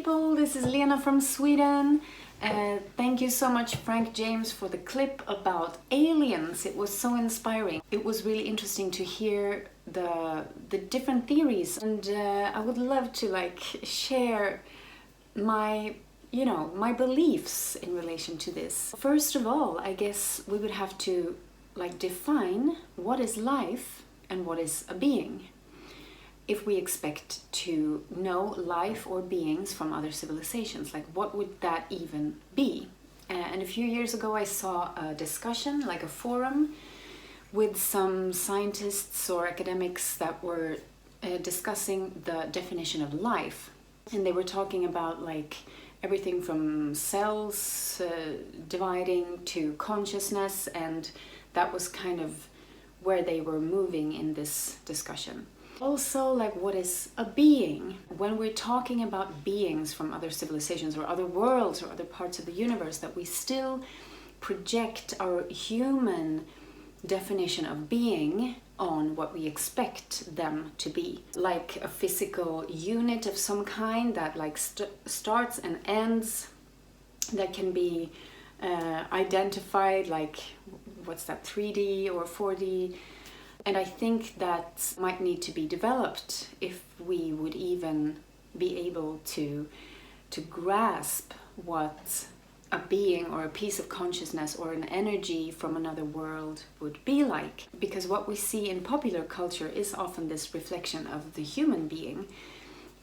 people, this is Lena from Sweden. Thank you so much, Frank James, for the clip about aliens. It was so inspiring. It was really interesting to hear the different theories, and I would love to share my beliefs in relation to this. First of all, I guess we would have to define what is life and what is a being. If we expect to know life or beings from other civilizations, what would that even be? And a few years ago I saw a discussion, a forum, with some scientists or academics that were discussing the definition of life. And they were talking about everything from cells dividing to consciousness, and that was kind of where they were moving in this discussion. Also, what is a being? When we're talking about beings from other civilizations or other worlds or other parts of the universe, that we still project our human definition of being on what we expect them to be. Like a physical unit of some kind that starts and ends, that can be identified, what's that, 3D or 4D? And I think that might need to be developed if we would even be able to grasp what a being or a piece of consciousness or an energy from another world would be like. Because what we see in popular culture is often this reflection of the human being,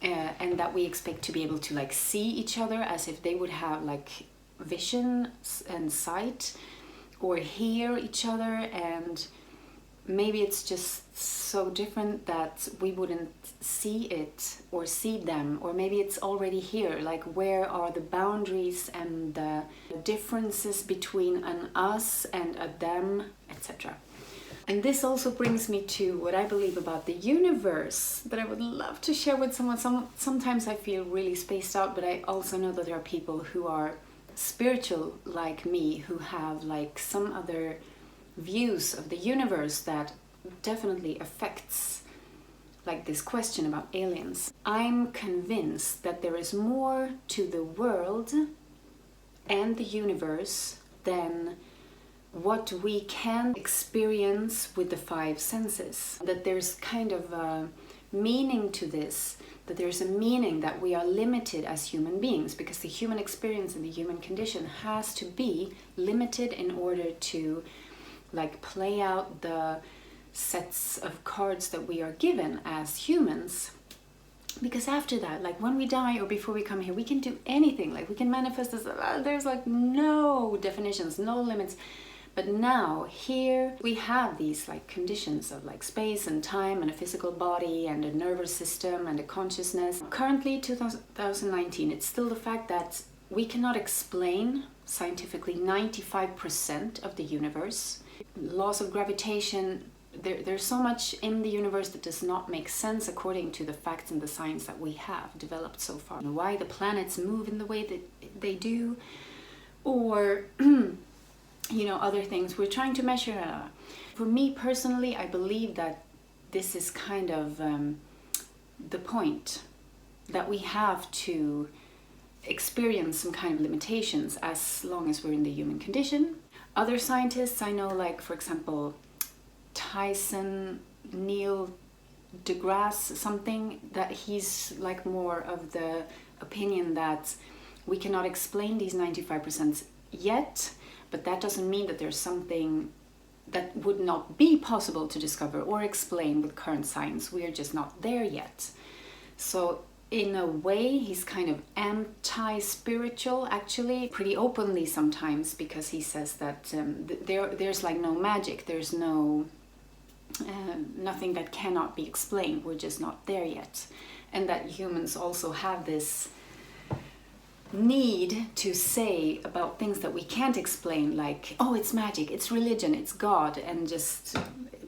and that we expect to be able to see each other as if they would have vision and sight, or hear each other, and maybe it's just so different that we wouldn't see it or see them, or maybe it's already here. Where are the boundaries and the differences between an us and a them, etc. And this also brings me to what I believe about the universe that I would love to share with someone. Sometimes I feel really spaced out, but I also know that there are people who are spiritual like me, who have some other views of the universe that definitely affects this question about aliens. I'm convinced that there is more to the world and the universe than what we can experience with the five senses. That there's kind of a meaning to this, that there's a meaning that we are limited as human beings, because the human experience and the human condition has to be limited in order to play out the sets of cards that we are given as humans. Because after that, when we die or before we come here, we can do anything. We can manifest this. There's no definitions, no limits. But now here we have these conditions of space and time and a physical body and a nervous system and a consciousness. Currently, 2019, it's still the fact that we cannot explain scientifically 95% of the universe. Laws of gravitation, there's so much in the universe that does not make sense according to the facts and the science that we have developed so far. Why the planets move in the way that they do, or other things we're trying to measure. For me personally, I believe that this is kind of the point, that we have to experience some kind of limitations as long as we're in the human condition. Other scientists I know, for example, Neil deGrasse something, that he's more of the opinion that we cannot explain these 95% yet, but that doesn't mean that there's something that would not be possible to discover or explain with current science. We are just not there yet. So in a way, he's kind of anti-spiritual, actually, pretty openly sometimes, because he says that there's no magic, there's nothing that cannot be explained. We're just not there yet. And that humans also have this need to say about things that we can't explain, oh, it's magic, it's religion, it's God, and just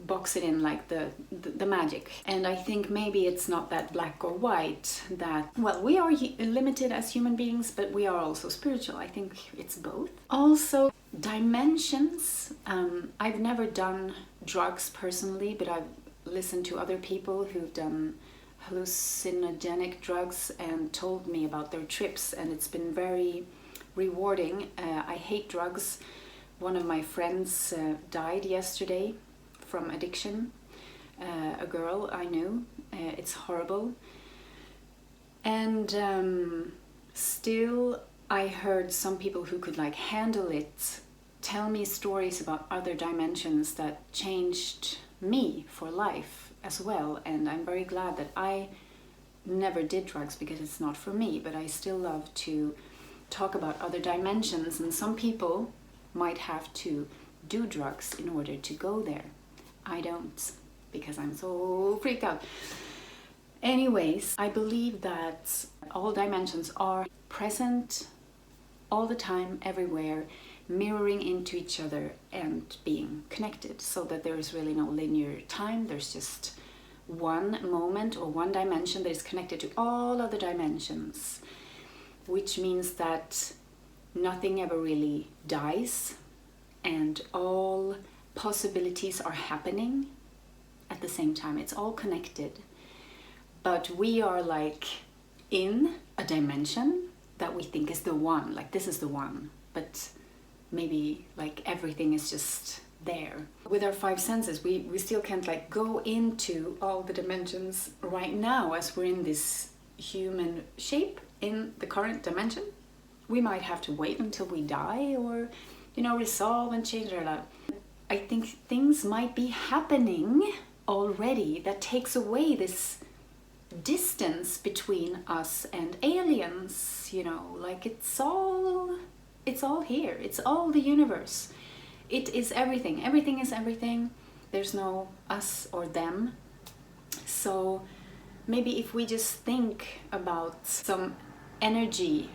box it in the magic. And I think maybe it's not that black or white, that, we are limited as human beings, but we are also spiritual. I think it's both. Also, dimensions. I've never done drugs personally, but I've listened to other people who've done hallucinogenic drugs and told me about their trips, and it's been very rewarding. I hate drugs. One of my friends died yesterday from addiction, a girl I knew. It's horrible. And still I heard some people who could like handle it tell me stories about other dimensions that changed me for life as well. And I'm very glad that I never did drugs because it's not for me, but I still love to talk about other dimensions, and some people might have to do drugs in order to go there. I don't, because I'm so freaked out. Anyways, I believe that all dimensions are present all the time, everywhere, mirroring into each other and being connected, so that there is really no linear time. There's just one moment or one dimension that is connected to all other dimensions, which means that nothing ever really dies and all possibilities are happening at the same time. It's all connected. But we are like in a dimension that we think is the one, like this is the one, but maybe like everything is just there. With our five senses, we still can't like go into all the dimensions right now as we're in this human shape in the current dimension. We might have to wait until we die, or resolve and change our life. I think things might be happening already that takes away this distance between us and aliens, like it's all here. It's all the universe. It is everything. Everything is everything. There's no us or them. So maybe if we just think about some energy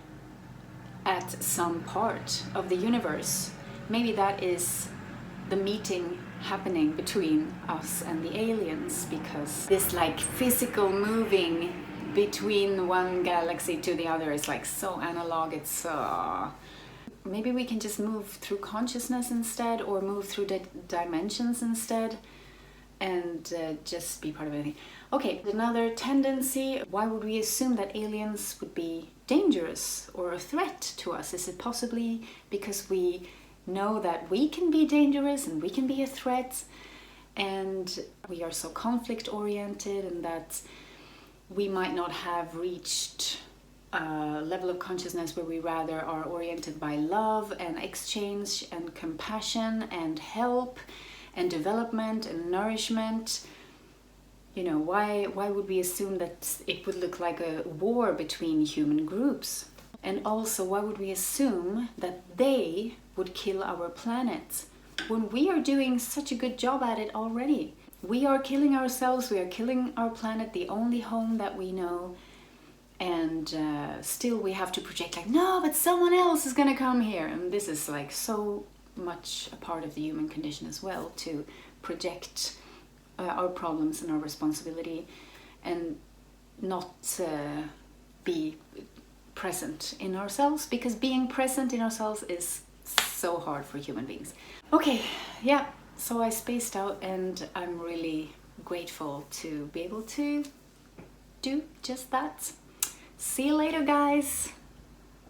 at some part of the universe, maybe that is the meeting happening between us and the aliens, because this like physical moving between one galaxy to the other is like so analog. It's maybe we can just move through consciousness instead, or move through dimensions instead, and just be part of anything. Okay, another tendency. Why would we assume that aliens would be dangerous or a threat to us? Is it possibly because we know that we can be dangerous and we can be a threat, and we are so conflict oriented, and that we might not have reached a level of consciousness where we rather are oriented by love and exchange and compassion and help and development and nourishment? Why would we assume that it would look like a war between human groups? And also, why would we assume that they would kill our planet when we are doing such a good job at it already? We are killing ourselves, we are killing our planet, the only home that we know, and still we have to project like, no, but someone else is gonna come here. And this is like so much a part of the human condition as well, to project our problems and our responsibility and not be present in ourselves, because being present in ourselves is so hard for human beings. Okay, yeah, so I spaced out, and I'm really grateful to be able to do just that. See you later, guys.